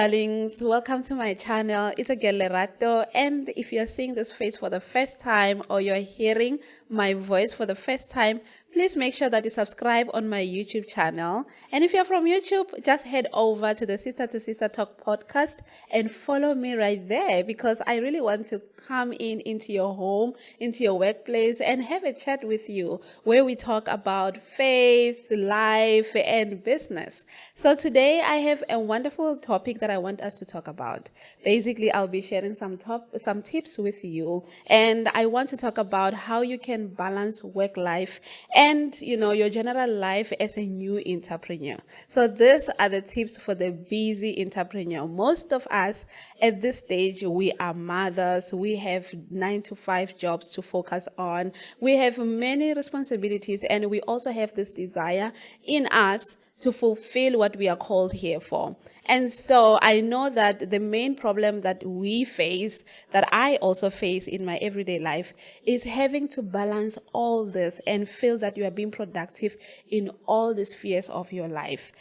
darlings, welcome to my channel. It's a girl Lerato, and if you're seeing this face for the first time or you're hearing my voice for the first time, please make sure that you subscribe on my YouTube channel. And if you're from YouTube, just head over to the Sister to Sister Talk podcast and follow me right there, because I really want to come into your home, into your workplace, and have a chat with you where we talk about faith, life, and business. So today I have a wonderful topic that I want us to talk about. Basically, I'll be sharing some tips with you, and I want to talk about how you can balance work life and your general life as a new entrepreneur. So these are the tips for the busy entrepreneur. Most of us at this stage, we are mothers, we have 9-to-5 jobs to focus on, we have many responsibilities, and we also have this desire in us to fulfill what we are called here for. And so I know that the main problem that we face, that I also face in my everyday life, is having to balance all this and feel that you are being productive in all the spheres of your life.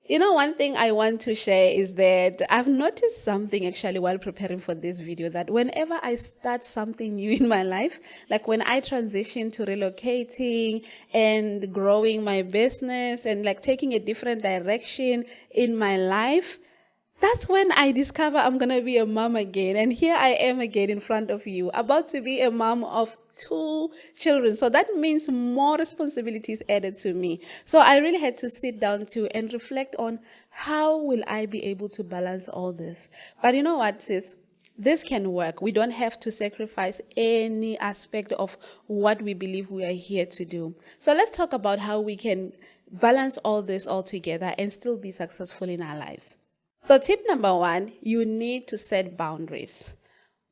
One thing I want to share is that I've noticed something actually while preparing for this video, that whenever I start something new in my life, like when I transition to relocating and growing my business and like taking a different direction in my life, that's when I discover I'm going to be a mom again. And here I am again in front of you, about to be a mom of 2 children. So that means more responsibilities added to me. So I really had to sit down too and reflect on how will I be able to balance all this. But you know what, sis? This can work. We don't have to sacrifice any aspect of what we believe we are here to do. So let's talk about how we can balance all this all together and still be successful in our lives. So tip number 1, you need to set boundaries.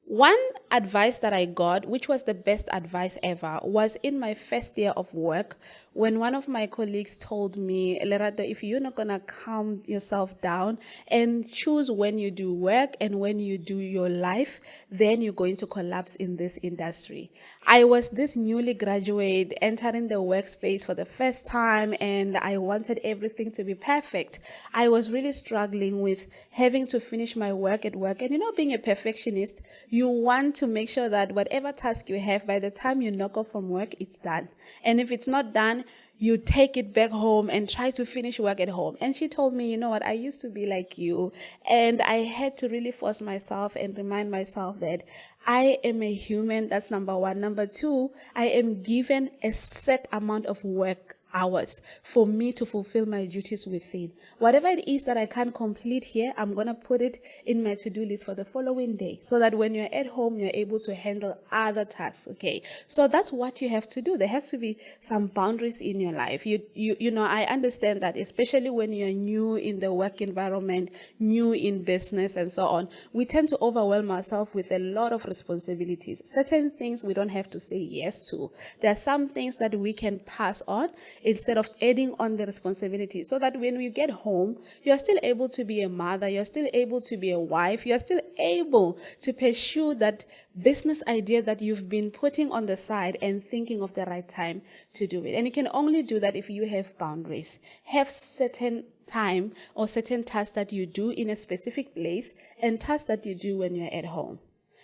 One advice that I got, which was the best advice ever, was in my first year of work, when one of my colleagues told me, Lerato, if you're not going to calm yourself down and choose when you do work and when you do your life, then you're going to collapse in this industry. I was this newly graduate entering the workspace for the first time, and I wanted everything to be perfect. I was really struggling with having to finish my work at work. And being a perfectionist, you want to make sure that whatever task you have, by the time you knock off from work, it's done. And if it's not done, you take it back home and try to finish work at home. And she told me, I used to be like you. And I had to really force myself and remind myself that I am a human. That's number 1. Number 2, I am given a set amount of work hours for me to fulfill my duties within. Whatever it is that I can't complete here, I'm going to put it in my to-do list for the following day, so that when you're at home, you're able to handle other tasks. Okay, so that's what you have to do. There has to be some boundaries in your life. I understand that, especially when you're new in the work environment, new in business and so on, we tend to overwhelm ourselves with a lot of responsibilities. Certain things we don't have to say yes to. There are some things that we can pass on instead of adding on the responsibility, so that when we get home, you're still able to be a mother, you're still able to be a wife, you're still able to pursue that business idea that you've been putting on the side and thinking of the right time to do it. And you can only do that if you have boundaries. Have certain time or certain tasks that you do in a specific place and tasks that you do when you're at home.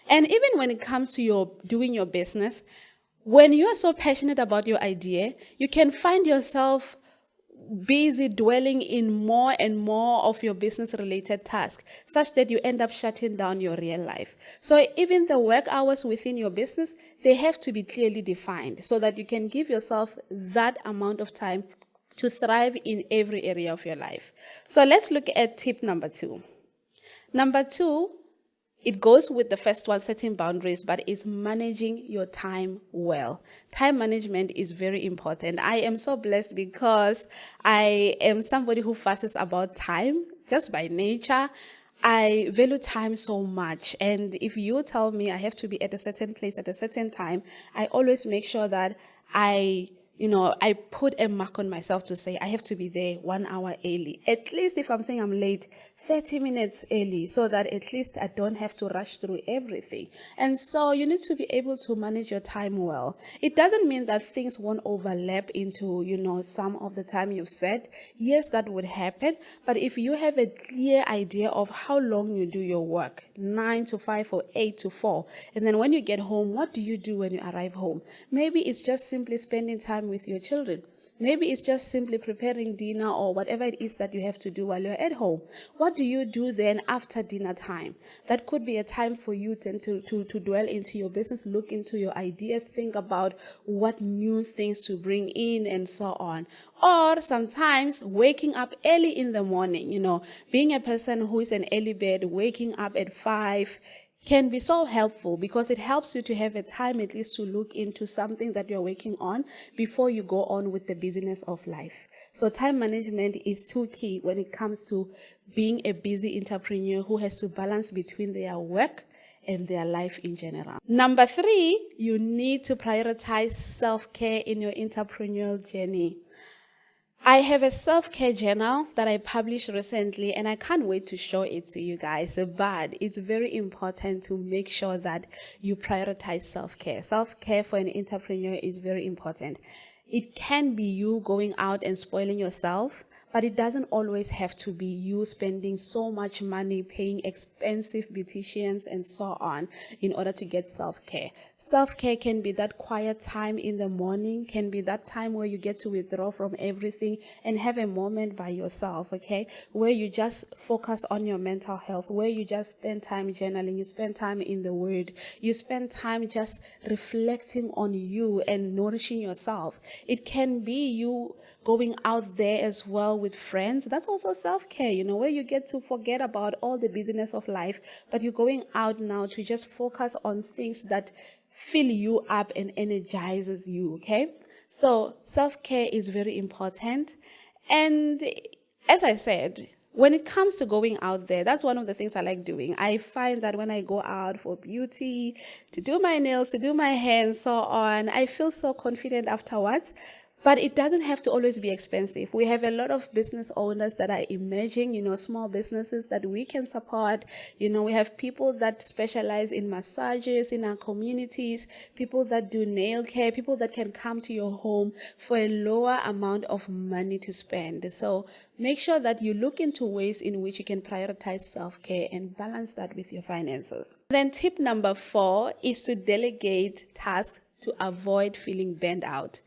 And even when it comes to doing your business, when you are so passionate about your idea, you can find yourself busy dwelling in more and more of your business-related tasks, such that you end up shutting down your real life. So even the work hours within your business, they have to be clearly defined, so that you can give yourself that amount of time to thrive in every area of your life. So let's look at tip number 2. Number 2, it goes with the first one, setting boundaries, but it's managing your time well. Time management is very important. I am so blessed because I am somebody who fusses about time just by nature. I value time so much. And if you tell me I have to be at a certain place at a certain time, I always make sure that I I put a mark on myself to say I have to be there 1 hour early. At least if I'm saying I'm late, 30 minutes early, so that at least I don't have to rush through everything. And so you need to be able to manage your time well. It doesn't mean that things won't overlap into, some of the time you've said. Yes, that would happen. But if you have a clear idea of how long you do your work, 9 to 5 or 8 to 4, and then when you get home, what do you do when you arrive home? Maybe it's just simply spending time with your children. Maybe it's just simply preparing dinner or whatever it is that you have to do while you're at home. What do you do then after dinner time? That could be a time for you to dwell into your business, look into your ideas, think about what new things to bring in and so on. Or sometimes waking up early in the morning, being a person who is an early bird, waking up at 5, can be so helpful because it helps you to have a time at least to look into something that you're working on before you go on with the business of life. So time management is too key when it comes to being a busy entrepreneur who has to balance between their work and their life in general. Number 3, you need to prioritize self-care in your entrepreneurial journey. I have a self-care journal that I published recently, and I can't wait to show it to you guys. But it's very important to make sure that you prioritize self-care. Self-care for an entrepreneur is very important. It can be you going out and spoiling yourself, but it doesn't always have to be you spending so much money, paying expensive beauticians and so on in order to get self-care. Self-care can be that quiet time in the morning, can be that time where you get to withdraw from everything and have a moment by yourself, okay? Where you just focus on your mental health, where you just spend time journaling, you spend time in the Word, you spend time just reflecting on you and nourishing yourself. It can be you going out there as well with friends. That's also self-care, where you get to forget about all the busyness of life, but you're going out now to just focus on things that fill you up and energizes you, okay? So self-care is very important. And as I said, when it comes to going out there, that's one of the things I like doing. I find that when I go out for beauty, to do my nails, to do my hair and so on, I feel so confident afterwards. But it doesn't have to always be expensive. We have a lot of business owners that are emerging, small businesses that we can support. We have people that specialize in massages in our communities, people that do nail care, people that can come to your home for a lower amount of money to spend. So make sure that you look into ways in which you can prioritize self-care and balance that with your finances. Then tip number 4 is to delegate tasks to avoid feeling burnt out.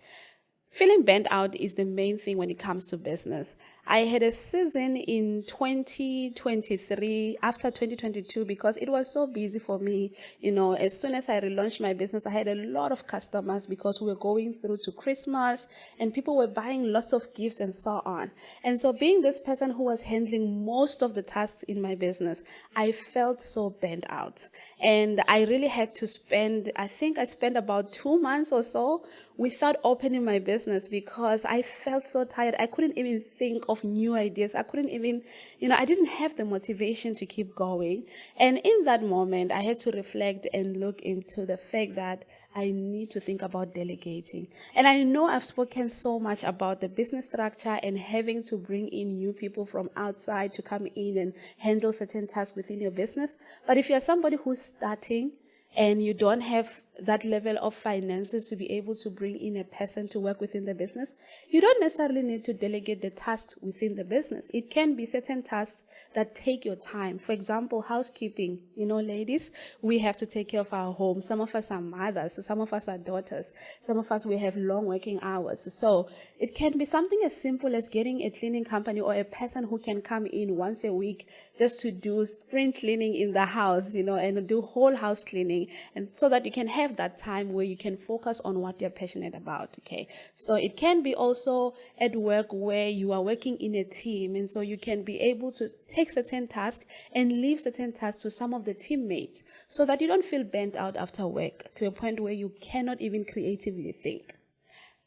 Feeling burnt out is the main thing when it comes to business. I had a season in 2023 after 2022 because it was so busy for me. As soon as I relaunched my business, I had a lot of customers because we were going through to Christmas and people were buying lots of gifts and so on. And so being this person who was handling most of the tasks in my business, I felt so burnt out. And I really had to spend about 2 months or so without opening my business because I felt so tired. I couldn't even think of new ideas. I couldn't even, I didn't have the motivation to keep going. And in that moment, I had to reflect and look into the fact that I need to think about delegating. And I know I've spoken so much about the business structure and having to bring in new people from outside to come in and handle certain tasks within your business. But if you're somebody who's starting, and you don't have that level of finances to be able to bring in a person to work within the business, you don't necessarily need to delegate the tasks within the business. It can be certain tasks that take your time. For example, housekeeping. Ladies, we have to take care of our home. Some of us are mothers, some of us are daughters, some of us, we have long working hours. So it can be something as simple as getting a cleaning company or a person who can come in once a week just to do spring cleaning in the house, and do whole house cleaning, and so that you can have that time where you can focus on what you're passionate about, okay? So it can be also at work where you are working in a team, and so you can be able to take certain tasks and leave certain tasks to some of the teammates so that you don't feel burnt out after work to a point where you cannot even creatively think.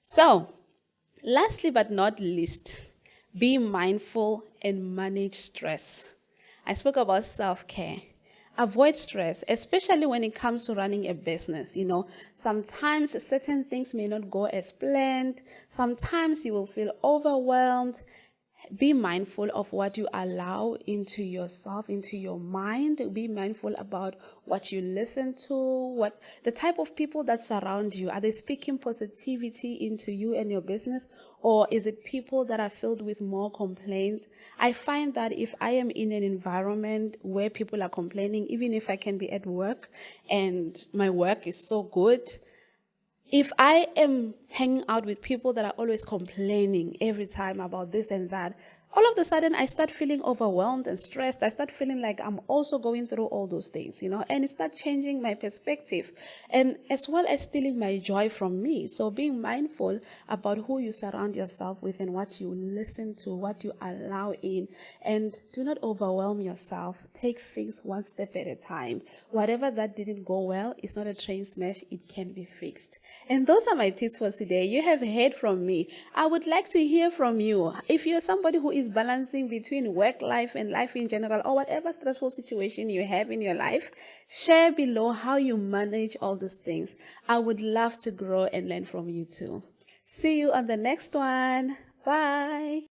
So, lastly but not least, be mindful and manage stress. I spoke about self-care. avoid stress, especially when it comes to running a business. Sometimes certain things may not go as planned. Sometimes you will feel overwhelmed. Be mindful of what you allow into yourself, into your mind. Be mindful about what you listen to, what the type of people that surround you. Are they speaking positivity into you and your business, or is it people that are filled with more complaint? I find that if I am in an environment where people are complaining, even if I can be at work and my work is so good, if I am hanging out with people that are always complaining every time about this and that, all of a sudden I start feeling overwhelmed and stressed. I start feeling like I'm also going through all those things, and it starts changing my perspective and as well as stealing my joy from me. So being mindful about who you surround yourself with and what you listen to, what you allow in, and do not overwhelm yourself. Take things one step at a time. Whatever that didn't go well is not a train smash. It can be fixed. And those are my tips for today. You have heard from me. I would like to hear from you. If you're somebody who is balancing between work life and life in general, or whatever stressful situation you have in your life, share below how you manage all these things. I would love to grow and learn from you too. See you on the next one. Bye.